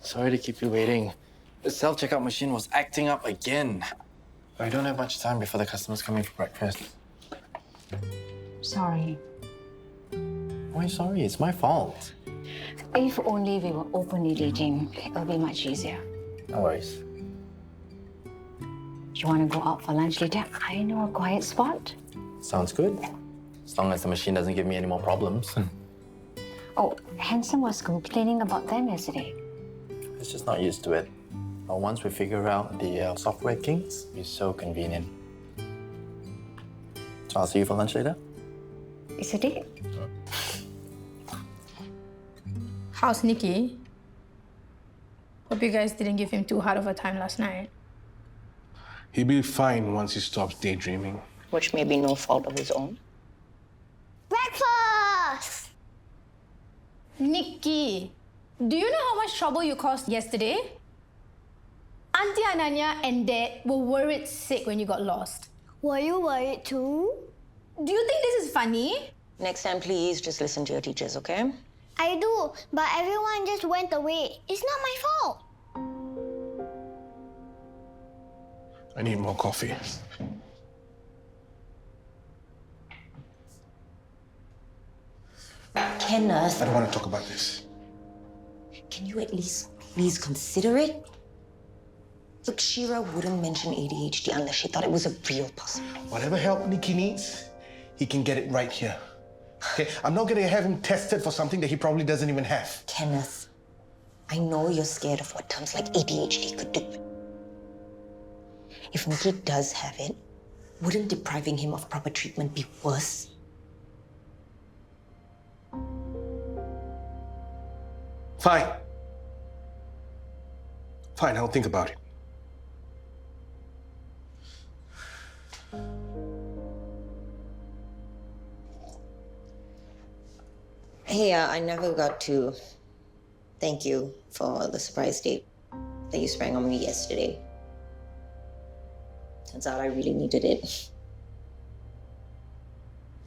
Sorry to keep you waiting. The self-checkout machine was acting up again. I don't have much time before the customers come in for breakfast. Sorry. Why sorry? It's my fault. If only we were openly dating, it'll be much easier. No worries. You want to go out for lunch later? I know a quiet spot. Sounds good. As long as the machine doesn't give me any more problems. Oh, Handsome was complaining about them yesterday. It's just not used to it. But once we figure out the software kinks, it's so convenient. So I'll see you for lunch later. It's a date. How's Nikki? Hope you guys didn't give him too hard of a time last night. He'll be fine once he stops daydreaming. Which may be no fault of his own. Breakfast! Nikki, do you know how much trouble you caused yesterday? Auntie Ananya and Dad were worried sick when you got lost. Were you worried too? Do you think this is funny? Next time, please just listen to your teachers, okay? I do, but everyone just went away. It's not my fault. I need more coffee. Kenneth, I don't want to talk about this. can you at least please consider it? Look, Shira wouldn't mention ADHD unless she thought it was a real person. Whatever help Nikki needs, he can get it right here. Okay? I'm not going to have him tested for something that he probably doesn't even have. Kenneth, I know you're scared of what terms like ADHD could do. If Nikki does have it, wouldn't depriving him of proper treatment be worse? Fine. Fine, I'll think about it. Hey, I never got to thank you for the surprise date that you sprang on me yesterday. Turns out I really needed it.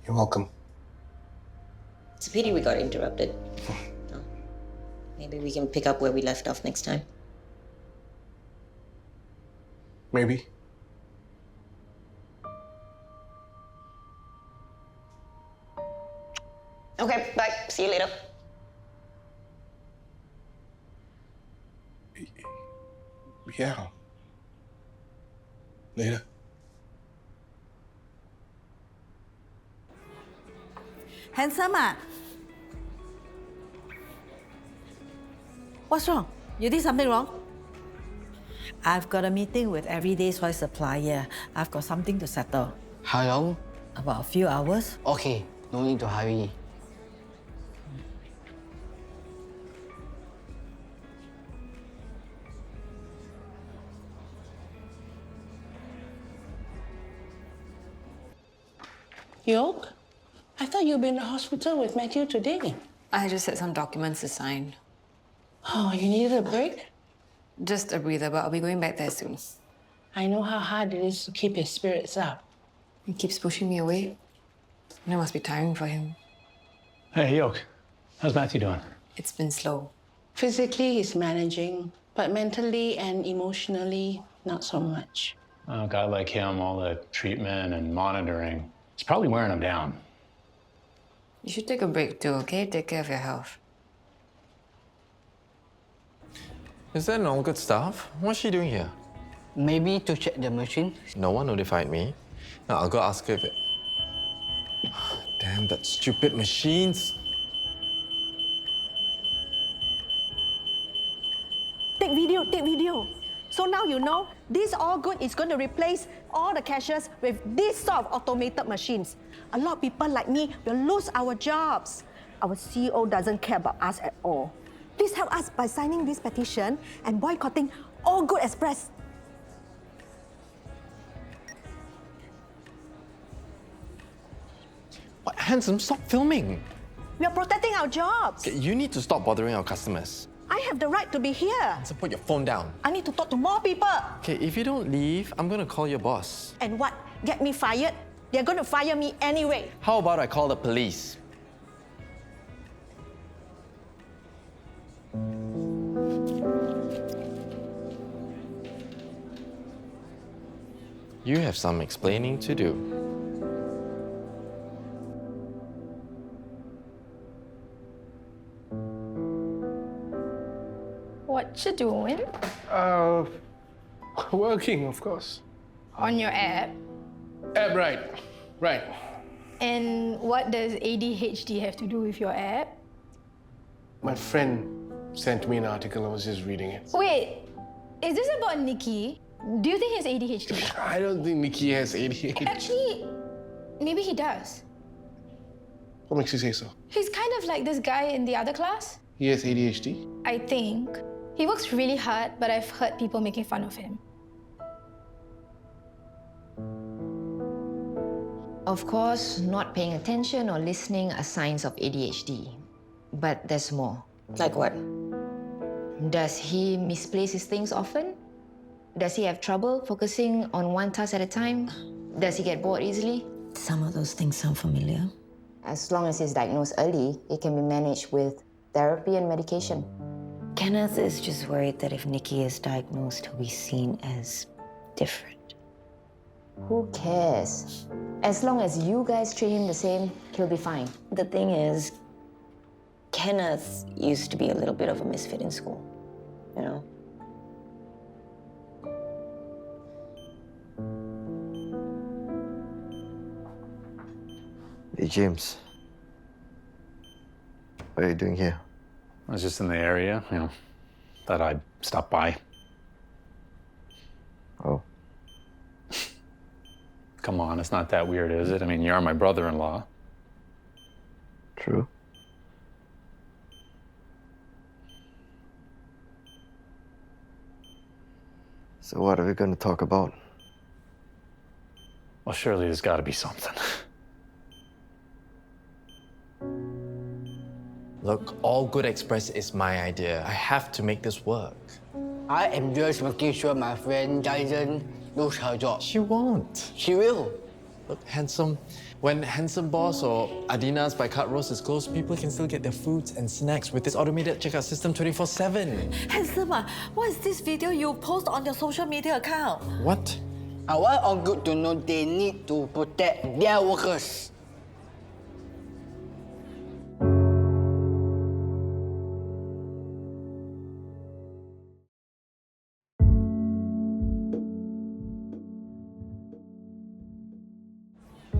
You're welcome. It's a pity we got interrupted. Maybe we can pick up where we left off next time. Maybe. Okay, bye. See you later. Yeah. Later. Handsome, what's wrong? You did something wrong? I've got a meeting with everyday soy supplier. I've got something to settle. How long? About a few hours. Okay, no need to hurry. York? I thought you'd been in the hospital with Matthew today. I just had some documents to sign. Oh, you needed a break? Just a breather, but I'll be going back there soon. I know how hard it is to keep his spirits up. He keeps pushing me away. And it must be tiring for him. Hey, Yoke. How's Matthew doing? It's been slow. Physically, he's managing, but mentally and emotionally, not so much. A guy like him, all the treatment and monitoring, it's probably wearing him down. You should take a break too, okay? Take care of your health. Is that an all good staff? What's she doing here? Maybe to check the machine. No one notified me. Now I'll go ask her if it... Damn, that stupid machines. Take video. So now you know, this all good is going to replace all the cashiers with this sort of automated machines. A lot of people like me will lose our jobs. Our CEO doesn't care about us at all. Please help us by signing this petition and boycotting All Good Express. What? Handsome, stop filming. We are protecting our jobs. Okay, you need to stop bothering our customers. I have the right to be here. So put your phone down. I need to talk to more people. Okay, if you don't leave, I'm gonna call your boss. And what? Get me fired? They're going to fire me anyway. How about I call the police? You have some explaining to do. What you doing? Working, of course. On your app. Right. And what does ADHD have to do with your app? My friend sent me an article. I was just reading it. Wait, is this about Nikki? Do you think he has ADHD? I don't think Nikki has ADHD. Actually, maybe he does. What makes you say so? He's kind of like this guy in the other class. He has ADHD? I think. He works really hard, but I've heard people making fun of him. Of course, not paying attention or listening are signs of ADHD. But there's more. Like what? Does he misplace his things often? Does he have trouble focusing on one task at a time? Does he get bored easily? Some of those things sound familiar. As long as he's diagnosed early, it can be managed with therapy and medication. Kenneth is just worried that if Nikki is diagnosed, he'll be seen as different. Who cares? As long as you guys treat him the same, he'll be fine. The thing is, Kenneth used to be a little bit of a misfit in school, you know? Hey, James. What are you doing here? I was just in the area, thought I'd stop by. Oh. Come on, it's not that weird, is it? I mean, you are my brother-in-law. True. So what are we going to talk about? Well, surely there's got to be something. Look, All Good Express is my idea. I have to make this work. I am just making sure my friend doesn't lose her job. She won't. She will. Look, Handsome, when Handsome Boss or Adina's by Cut Roast is closed, people can still get their foods and snacks with this automated checkout system 24/7. Handsome, what is this video you post on your social media account? What? I want All Good to know they need to protect their workers.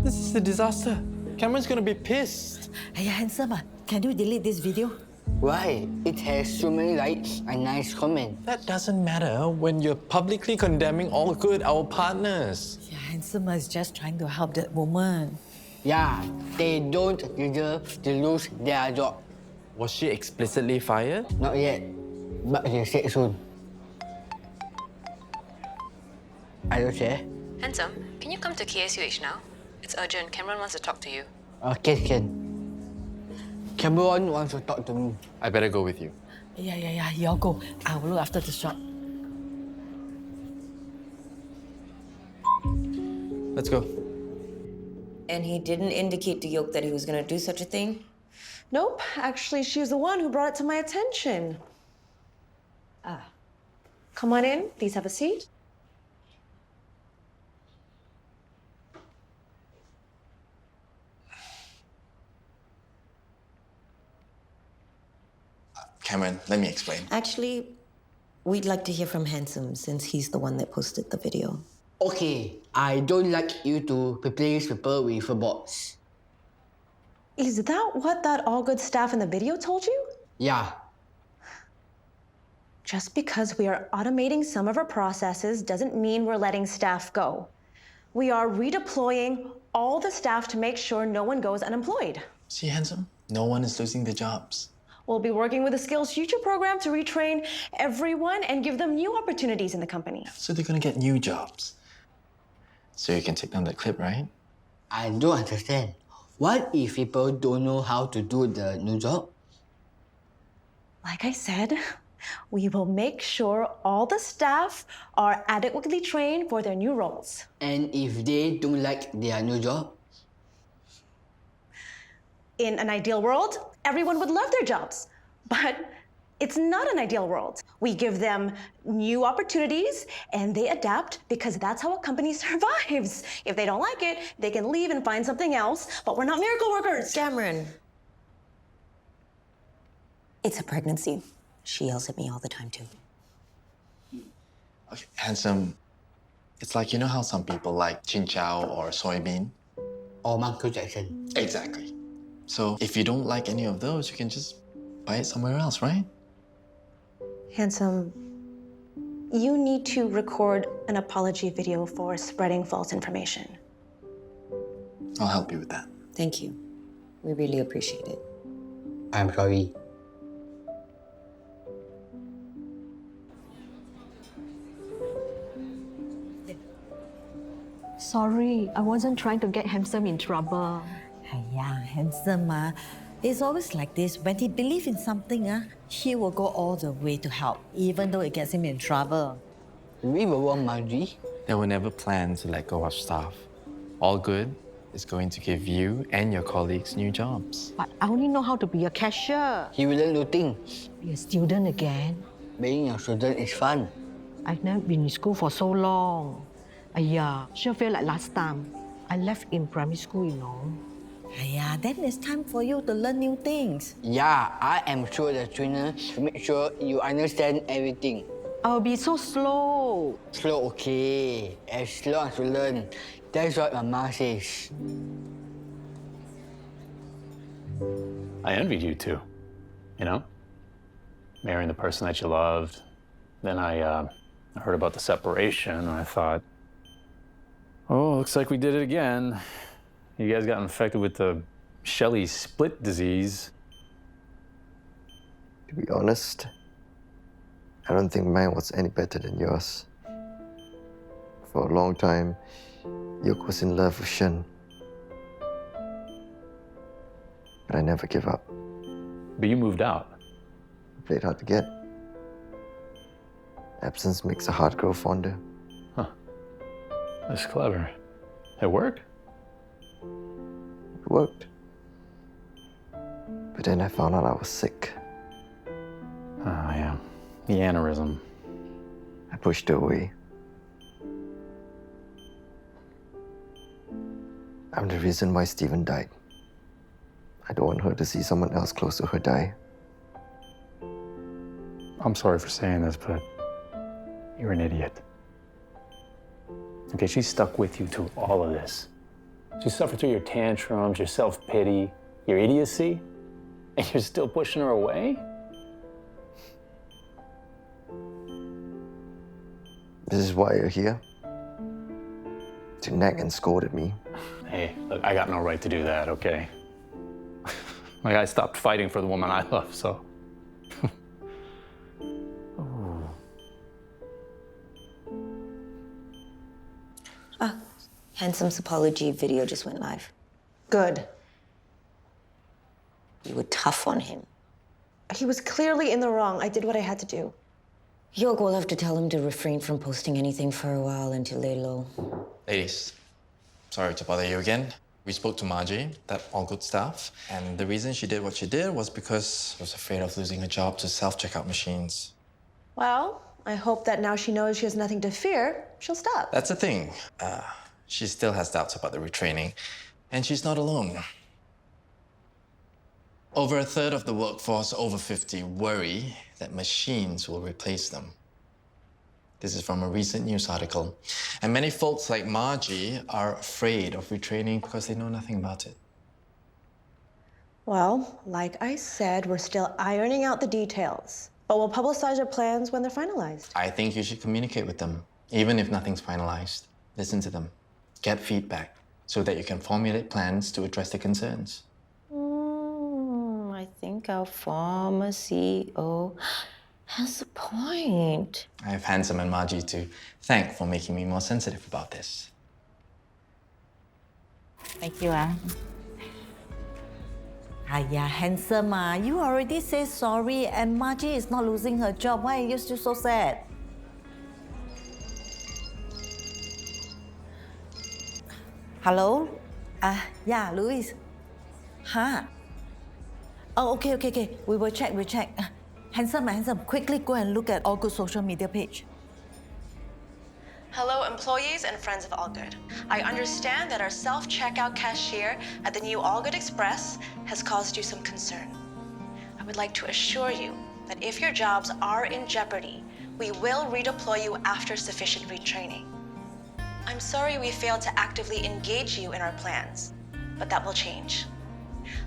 This is a disaster. Cameron's gonna be pissed. Hey, Handsome, can you delete this video? Why? It has so many likes and nice comments. That doesn't matter when you're publicly condemning All Good, our partners. Yeah, Handsome is just trying to help that woman. Yeah, they don't deserve to lose their job. Was she explicitly fired? Not yet, but they said soon. I don't care. Handsome, can you come to KSUH now? It's urgent. Cameron wants to talk to you. Can. Cameron wants to talk to me. I better go with you. Yeah, you all go. I will look after the shop. Let's go. And he didn't indicate to Yoke that he was gonna do such a thing? Nope, actually, she was the one who brought it to my attention. Come on in, please have a seat. Cameron, let me explain. Actually, we'd like to hear from Handsome since he's the one that posted the video. Okay, I don't like you to replace people with robots. Is that what that all good staff in the video told you? Yeah. Just because we are automating some of our processes doesn't mean we're letting staff go. We are redeploying all the staff to make sure no one goes unemployed. See, Handsome? No one is losing their jobs. We'll be working with the Skills Future program to retrain everyone and give them new opportunities in the company. So they're gonna get new jobs. So you can take down that clip, right? I don't understand. What if people don't know how to do the new job? Like I said, we will make sure all the staff are adequately trained for their new roles. And if they don't like their new job? In an ideal world, everyone would love their jobs. But It's not an ideal world. We give them new opportunities and they adapt because that's how a company survives. If they don't like it, they can leave and find something else, but we're not miracle workers. Cameron. It's a pregnancy. She yells at me all the time, too. Okay, handsome. It's like, you know how some people like chin chow or soybean? Or Michael Jackson. Exactly. So if you don't like any of those, you can just buy it somewhere else, right? Handsome, you need to record an apology video for spreading false information. I'll help you with that. Thank you. We really appreciate it. I'm sorry. Sorry, I wasn't trying to get Handsome in trouble. Yeah, Handsome, it's always like this. When he believes in something, he will go all the way to help, even though it gets him in trouble. We were wrong, Margie. They will never plan to let go of staff. All good is going to give you and your colleagues new jobs. But I only know how to be a cashier. He wouldn't do things. Be a student again. Being a student is fun. I've never been in school for so long. Sure feel like last time. I left in primary school, you know. Yeah, then it's time for you to learn new things. Yeah, I am sure the trainer will make sure you understand everything. I'll be so slow. Slow, okay. As slow as you learn. That's what Mama says. I envied you two, you know? Marrying the person that you loved. Then I heard about the separation and I thought, oh, looks like we did it again. You guys got infected with the Shelley split disease. To be honest, I don't think mine was any better than yours. For a long time, Yoke was in love with Shen. But I never gave up. But you moved out. I played hard to get. Absence makes a heart grow fonder. Huh. That's clever. It worked? It worked. But then I found out I was sick. Oh, yeah. The aneurysm. I pushed her away. I'm the reason why Stephen died. I don't want her to see someone else close to her die. I'm sorry for saying this, but you're an idiot. Okay, she stuck with you through all of this. She suffered through your tantrums, your self-pity, your idiocy, and you're still pushing her away? This is why you're here? To nag and scold at me. Hey, look, I got no right to do that, okay? Like, I stopped fighting for the woman I love, so. Handsome's apology video just went live. Good. You were tough on him. He was clearly in the wrong. I did what I had to do. Yoke will have to tell him to refrain from posting anything for a while and to lay low. Ladies, sorry to bother you again. We spoke to Margie, that all good stuff, and the reason she did what she did was because she was afraid of losing her job to self-checkout machines. Well, I hope that now she knows she has nothing to fear, she'll stop. That's the thing. She still has doubts about the retraining, and she's not alone. Over a third of the workforce over 50 worry that machines will replace them. This is from a recent news article. And many folks like Margie are afraid of retraining because they know nothing about it. Well, like I said, we're still ironing out the details, but we'll publicize our plans when they're finalized. I think you should communicate with them, even if nothing's finalized. Listen to them. Get feedback so that you can formulate plans to address their concerns. I think our former CEO has a point. I have Handsome and Margie to thank for making me more sensitive about this. Thank you, yeah, Handsome, you already said sorry and Margie is not losing her job. Why are you still so sad? Hello? Yeah, Louise. Huh? Oh, okay. We will check. Handsome, quickly go and look at All Good social media page. Hello, employees and friends of All Good. I understand that our self-checkout cashier at the new All Good Express has caused you some concern. I would like to assure you that if your jobs are in jeopardy, we will redeploy you after sufficient retraining. I'm sorry we failed to actively engage you in our plans, but that will change.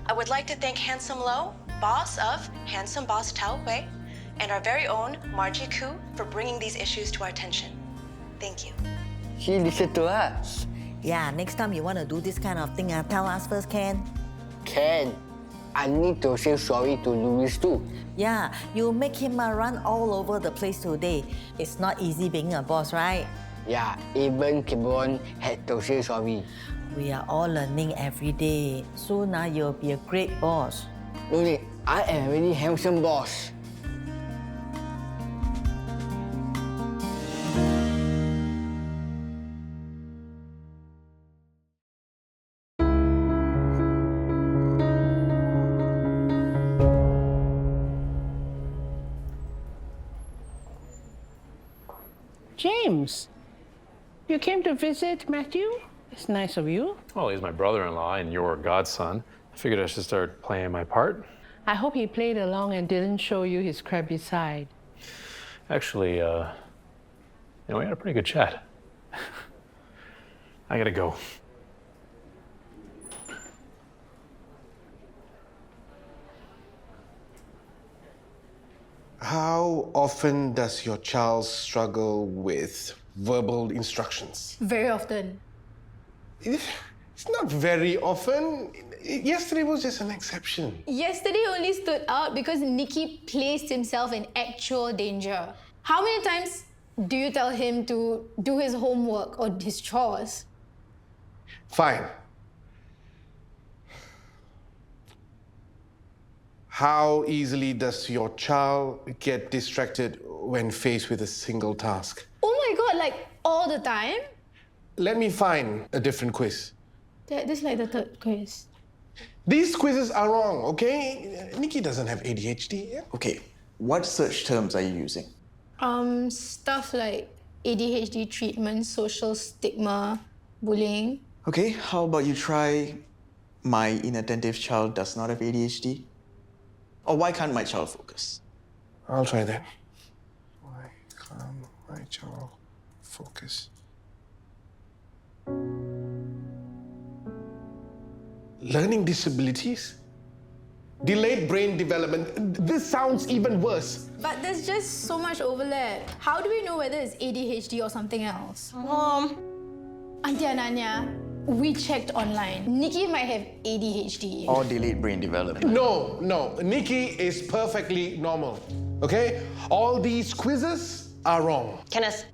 I would like to thank Handsome Lo, boss of Handsome Boss Tao Wei, and our very own Margie Koo for bringing these issues to our attention. Thank you. She listened to us. Yeah, next time you want to do this kind of thing, tell us first, Ken. Ken, I need to say sorry to Louis too. Yeah, you make him run all over the place today. It's not easy being a boss, right? Yeah, even Cameron had to say sorry. We are all learning every day. Soon you'll be a great boss. Louis, I am a really handsome boss. James, you came to visit Matthew? It's nice of you. Well, he's my brother-in-law and your godson. I figured I should start playing my part. I hope he played along and didn't show you his crabby side. Actually, we had a pretty good chat. I gotta go. How often does your child struggle with verbal instructions? Very often. It's not very often. Yesterday was just an exception. Yesterday only stood out because Nikki placed himself in actual danger. How many times do you tell him to do his homework or his chores? Fine. How easily does your child get distracted when faced with a single task? Oh my God, like all the time? Let me find a different quiz. This is like the third quiz. These quizzes are wrong, okay? Nikki doesn't have ADHD. Yeah? Okay, what search terms are you using? Stuff like ADHD treatment, social stigma, bullying. Okay, how about you try my inattentive child does not have ADHD? Or why can't my child focus? I'll try that. Why can't my child focus? Learning disabilities? Delayed brain development. This sounds even worse. But there's just so much overlap. How do we know whether it's ADHD or something else? Mom. Auntie Ananya, we checked online. Nikki might have ADHD. Or delayed brain development. No. Nikki is perfectly normal, okay? All these quizzes are wrong. Kenneth,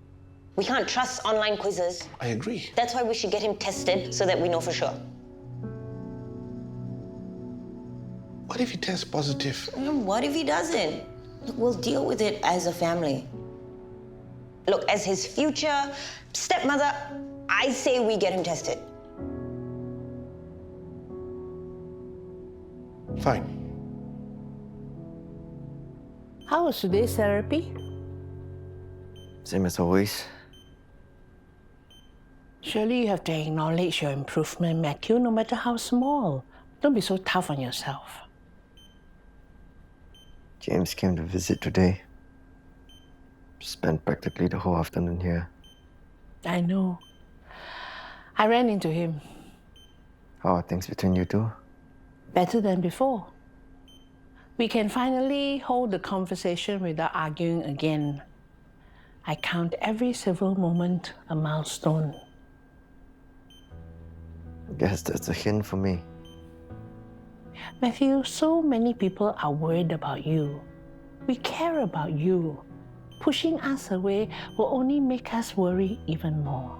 we can't trust online quizzes. I agree. That's why we should get him tested so that we know for sure. What if he tests positive? What if he doesn't? Look, we'll deal with it as a family. Look, as his future stepmother, I say we get him tested. Fine. How was today's therapy? Same as always. Surely you have to acknowledge your improvement, Matthew, no matter how small. Don't be so tough on yourself. James came to visit today. Spent practically the whole afternoon here. I know. I ran into him. How are things between you two? Better than before. We can finally hold the conversation without arguing again. I count every civil moment a milestone. I guess that's a hint for me. Matthew, so many people are worried about you. We care about you. Pushing us away will only make us worry even more.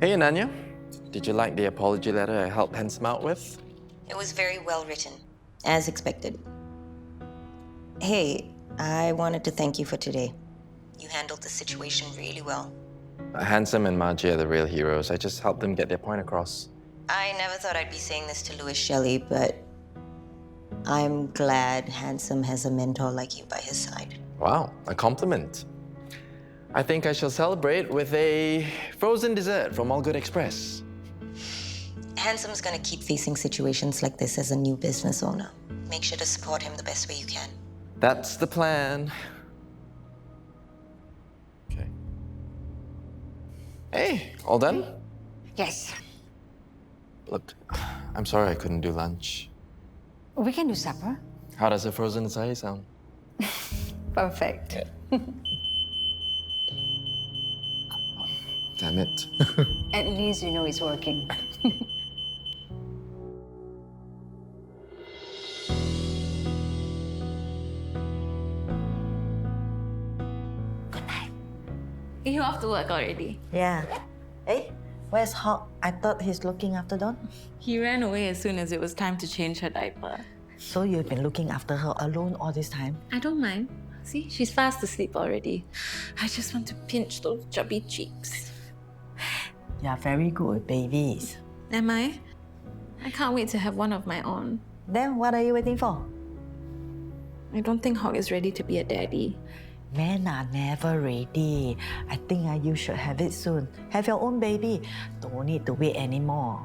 Hey, Ananya. Did you like the apology letter I helped Handsome out with? It was very well written, as expected. Hey, I wanted to thank you for today. You handled the situation really well. Handsome and Margie are the real heroes. I just helped them get their point across. I never thought I'd be saying this to Louis Shelley, but I'm glad Handsome has a mentor like you by his side. Wow, a compliment. I think I shall celebrate with a frozen dessert from All Good Express. Handsome's gonna keep facing situations like this as a new business owner. Make sure to support him the best way you can. That's the plan. Okay. Hey, all done? Yes. Look, I'm sorry I couldn't do lunch. We can do supper. How does a frozen acai sound? Perfect. Damn it. At least you know it's working. You off to work already? Yeah. Hey, where's Hawk? I thought he's looking after Dawn. He ran away as soon as it was time to change her diaper. So you've been looking after her alone all this time? I don't mind. See, she's fast asleep already. I just want to pinch those chubby cheeks. You're very good with babies. Am I? I can't wait to have one of my own. Then what are you waiting for? I don't think Hawk is ready to be a daddy. Men are never ready. I think you should have it soon. Have your own baby. Don't need to wait anymore.